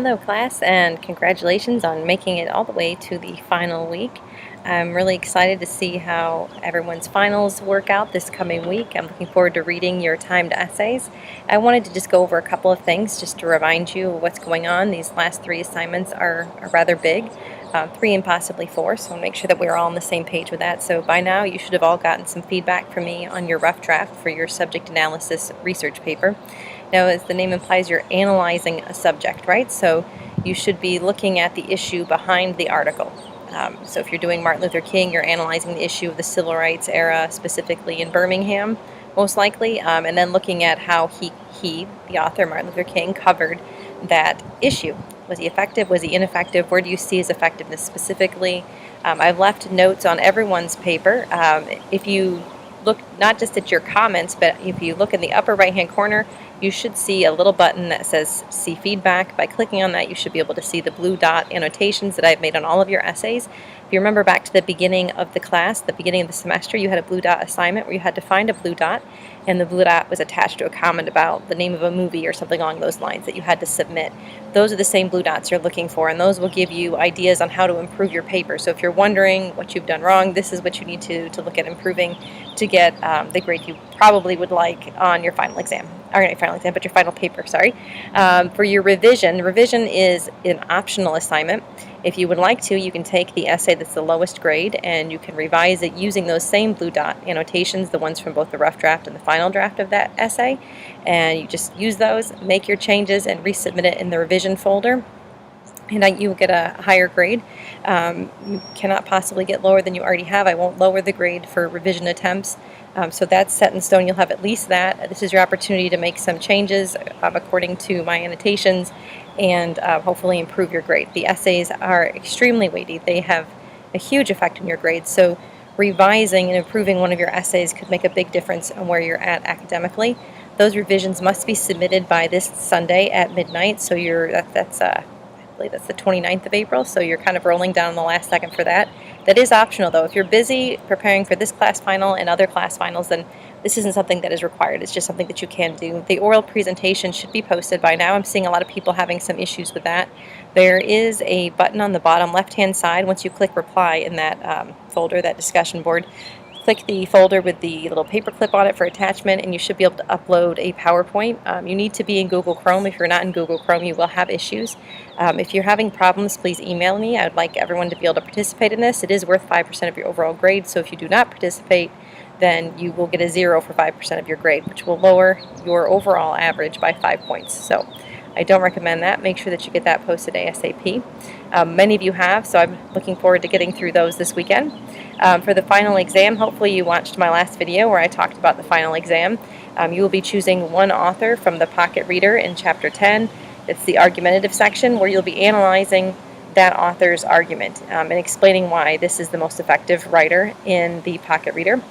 Hello class, and congratulations on making it all the way to the final week. I'm really excited to see how everyone's finals work out this coming week. I'm looking forward to reading your timed essays. I wanted to just go over a couple of things just to remind you of what's going on. These last three assignments are rather big, 3 and possibly 4, so I'll make sure that we're all on the same page with that. So by now you should have all gotten some feedback from me on your rough draft for your subject analysis research paper. Now, as the name implies, you're analyzing a subject, right? So you should be looking at the issue behind the article. So if you're doing Martin Luther King, you're analyzing the issue of the civil rights era, specifically in Birmingham, most likely, and then looking at how he, the author, Martin Luther King, covered that issue. Was he effective? Was he ineffective? Where do you see his effectiveness specifically? I've left notes on everyone's paper. If you look not just at your comments, but if you look in the upper right-hand corner, you should see a little button that says See Feedback. By clicking on that, you should be able to see the blue dot annotations that I've made on all of your essays. If you remember back to the beginning of the class, the beginning of the semester, you had a blue dot assignment where you had to find a blue dot, and the blue dot was attached to a comment about the name of a movie or something along those lines that you had to submit. Those are the same blue dots you're looking for, and those will give you ideas on how to improve your paper. So if you're wondering what you've done wrong, this is what you need to look at improving to get the grade you probably would like on your final exam. Or not final exam, but your final paper, sorry. For your revision is an optional assignment. If you would like to, you can take the essay that's the lowest grade and you can revise it using those same blue dot annotations, the ones from both the rough draft and the final draft of that essay. And you just use those, make your changes, and resubmit it in the revision folder. And you will get a higher grade. You cannot possibly get lower than you already have. I won't lower the grade for revision attempts. So that's set in stone. You'll have at least that. This is your opportunity to make some changes according to my annotations and hopefully improve your grade. The essays are extremely weighty. They have a huge effect on your grade. So revising and improving one of your essays could make a big difference on where you're at academically. Those revisions must be submitted by this Sunday at midnight. So that's I believe that's the 29th of April, so you're kind of rolling down the last second for that. That is optional, though. If you're busy preparing for this class final and other class finals, then this isn't something that is required. It's just something that you can do. The oral presentation should be posted by now. I'm seeing a lot of people having some issues with that. There is a button on the bottom left-hand side. Once you click reply in that folder, that discussion board, click the folder with the little paper clip on it for attachment, and you should be able to upload a PowerPoint. You need to be in Google Chrome. If you're not in Google Chrome, you will have issues. If you're having problems, please email me. I would like everyone to be able to participate in this. It is worth 5% of your overall grade, so if you do not participate, then you will get a 0 for 5% of your grade, which will lower your overall average by 5 points. So I don't recommend that. Make sure that you get that posted ASAP. Many of you have, so I'm looking forward to getting through those this weekend. For the final exam, hopefully you watched my last video where I talked about the final exam. You will be choosing one author from the pocket reader in Chapter 10. It's the argumentative section where you'll be analyzing that author's argument and explaining why this is the most effective writer in the pocket reader.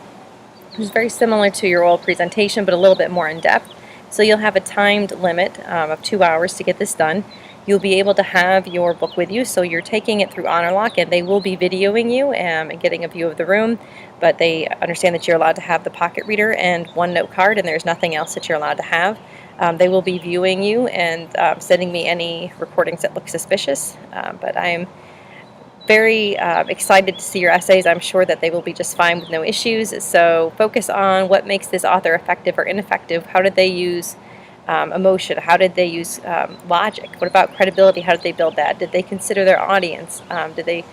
It's very similar to your oral presentation, but a little bit more in depth. So you'll have a timed limit of 2 hours to get this done. You'll be able to have your book with you, so you're taking it through HonorLock, and they will be videoing you and getting a view of the room, but they understand that you're allowed to have the pocket reader and OneNote card, and there's nothing else that you're allowed to have. They will be viewing you and sending me any recordings that look suspicious, but I'm very excited to see your essays. I'm sure that they will be just fine with no issues. So focus on what makes this author effective or ineffective. How did they use emotion? How did they use logic? What about credibility? How did they build that? Did they consider their audience? Did they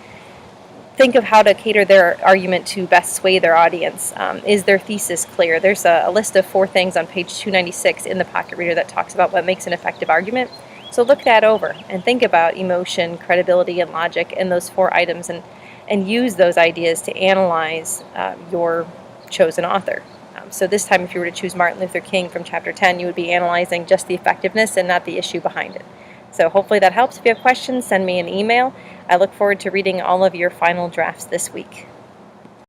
think of how to cater their argument to best sway their audience? Is their thesis clear? There's a list of 4 things on page 296 in the pocket reader that talks about what makes an effective argument. So look that over and think about emotion, credibility, and logic in those 4 items and use those ideas to analyze your chosen author. So this time, if you were to choose Martin Luther King from Chapter 10, you would be analyzing just the effectiveness and not the issue behind it. So hopefully that helps. If you have questions, send me an email. I look forward to reading all of your final drafts this week.